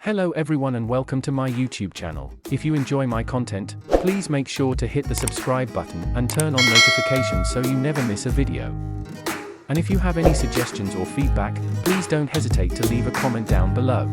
Hello everyone and welcome to my YouTube channel. If you enjoy my content, please make sure to hit the subscribe button and turn on notifications so you never miss a video. And if you have any suggestions or feedback, please don't hesitate to leave a comment down below.